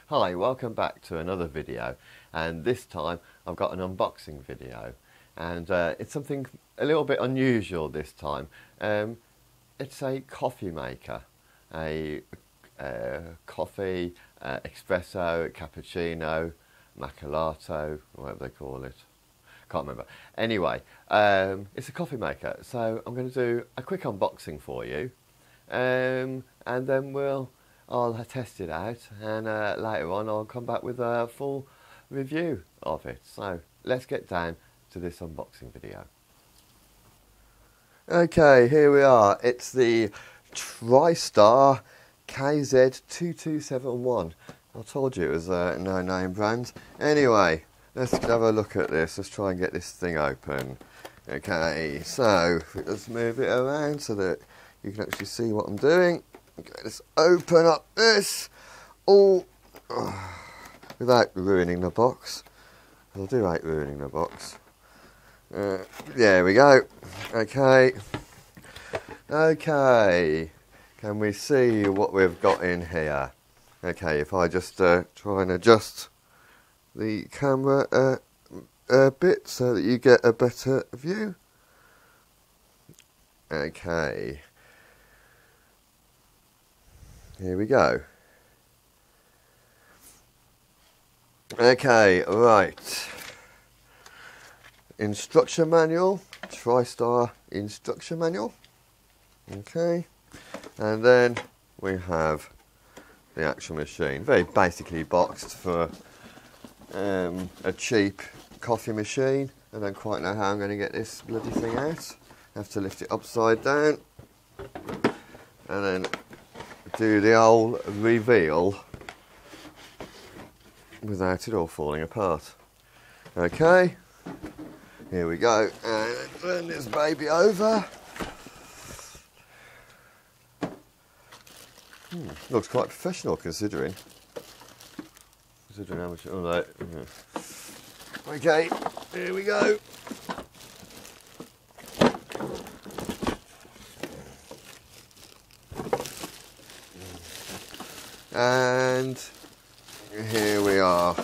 Hi, welcome back to another video, and this time I've got an unboxing video, and it's something a little bit unusual this time. It's a coffee maker, a coffee, espresso, cappuccino, macchiato, whatever they call it. Can't remember. Anyway, it's a coffee maker, so I'm going to do a quick unboxing for you, and then I'll test it out, and later on I'll come back with a full review of it. So let's get down to this unboxing video. Okay, here we are. It's the Tristar KZ-2271. I told you it was a no-name brand. Anyway, let's have a look at this. Let's try and get this thing open. Okay, so let's move it around so that you can actually see what I'm doing. Okay, let's open up this all without ruining the box. I do hate ruining the box. There we go. Okay. Okay. Can we see what we've got in here? Okay, if I just try and adjust the camera a bit so that you get a better view. Okay. Here we go. Okay, right. Instruction manual, Tristar instruction manual. Okay, and then we have the actual machine. Very basically boxed for a cheap coffee machine. I don't quite know how I'm going to get this bloody thing out. I have to lift it upside down and then do the old reveal without it all falling apart. Okay, here we go, and turn this baby over. Looks quite professional considering how much. All right. Okay, here we go. And here we are.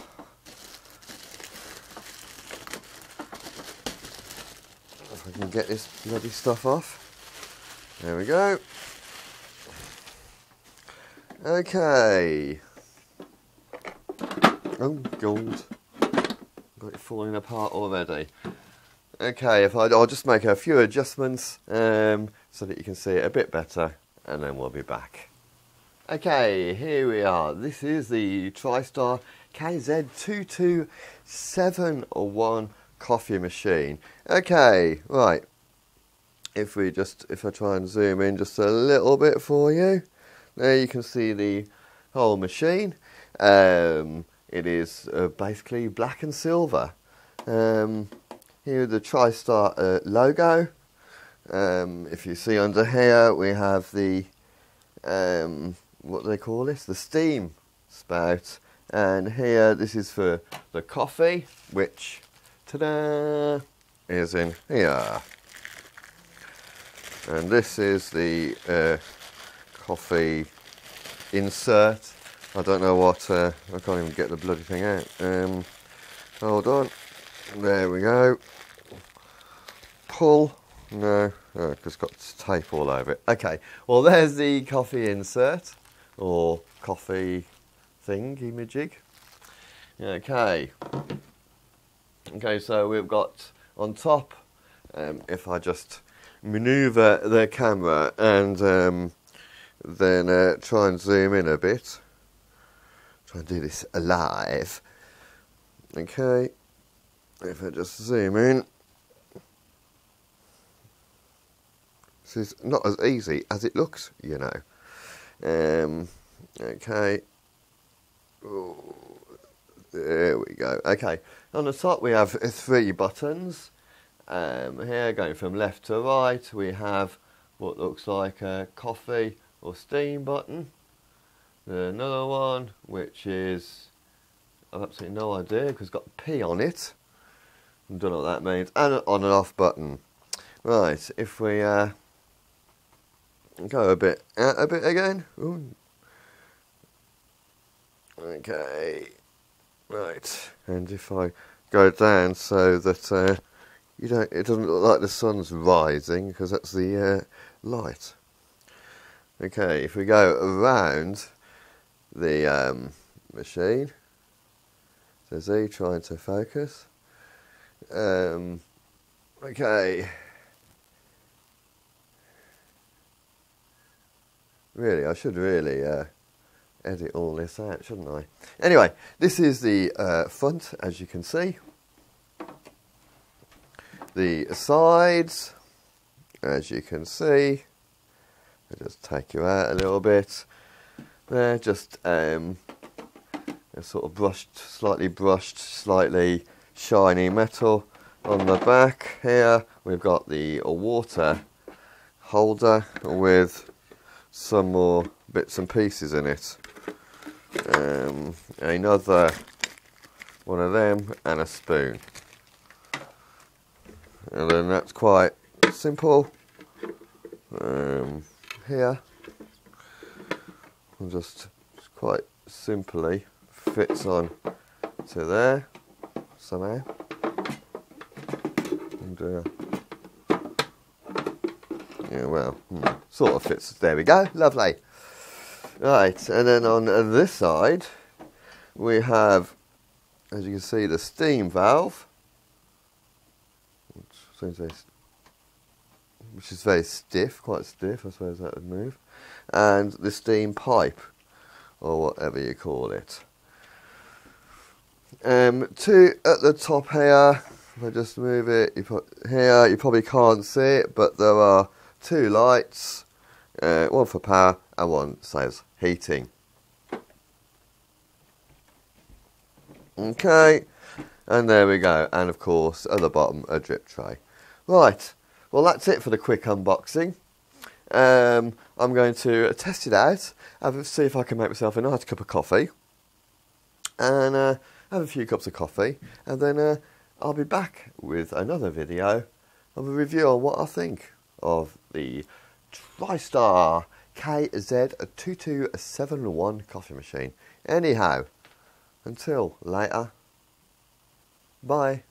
If I can get this bloody stuff off. There we go. Okay. Oh, God. Got it falling apart already. Okay, I'll just make a few adjustments so that you can see it a bit better, and then we'll be back. Okay, here we are. This is the Tristar KZ-2271 coffee machine. Okay, right. If I try and zoom in just a little bit for you, there you can see the whole machine. It is basically black and silver. Here the Tristar logo. If you see under here, we have the what do they call this? The steam spout. And here, this is for the coffee, which, ta-da, is in here. And this is the coffee insert. I don't know what, I can't even get the bloody thing out. Hold on. There we go. Pull. No, it's just got tape all over it. Okay, well there's the coffee insert, or coffee thingy-majig. Okay. Okay, so we've got on top, if I just maneuver the camera and then try and zoom in a bit. Try and do this live. Okay, if I just zoom in. This is not as easy as it looks, you know. Okay. Ooh, there we go. Okay, on the top we have 3 buttons. Here, going from left to right, we have what looks like a coffee or steam button. Another one, which is, I've absolutely no idea because it's got P on it. I don't know what that means. And an on and off button. Right, if we go a bit out a bit again. Ooh. Okay, right, and if I go down so that it doesn't look like the sun's rising, because that's the light. Okay, if we go around the machine, so Z trying to focus. Okay. Really, I should really edit all this out, shouldn't I? Anyway, this is the front, as you can see. The sides, as you can see. I'll just take you out a little bit. They're just sort of slightly brushed, slightly shiny metal. On the back here, we've got the water holder with some more bits and pieces in it. Another one of them and a spoon. And then that's quite simple. Here, and just quite simply fits on to there somehow. And yeah, well, sort of fits. There we go, lovely. Right, and then on this side we have, as you can see, the steam valve, which is very stiff, quite stiff. I suppose that would move, and the steam pipe, or whatever you call it. Two at the top here. If I just move it, you probably can't see it, but there are two lights, one for power and one says heating. Okay, and there we go, and of course at the bottom a drip tray. Right, well that's it for the quick unboxing. I'm going to test it out, see if I can make myself a nice cup of coffee, and have a few cups of coffee, and then I'll be back with another video of a review on what I think of the Tristar KZ-2271 coffee machine. Anyhow, until later, bye.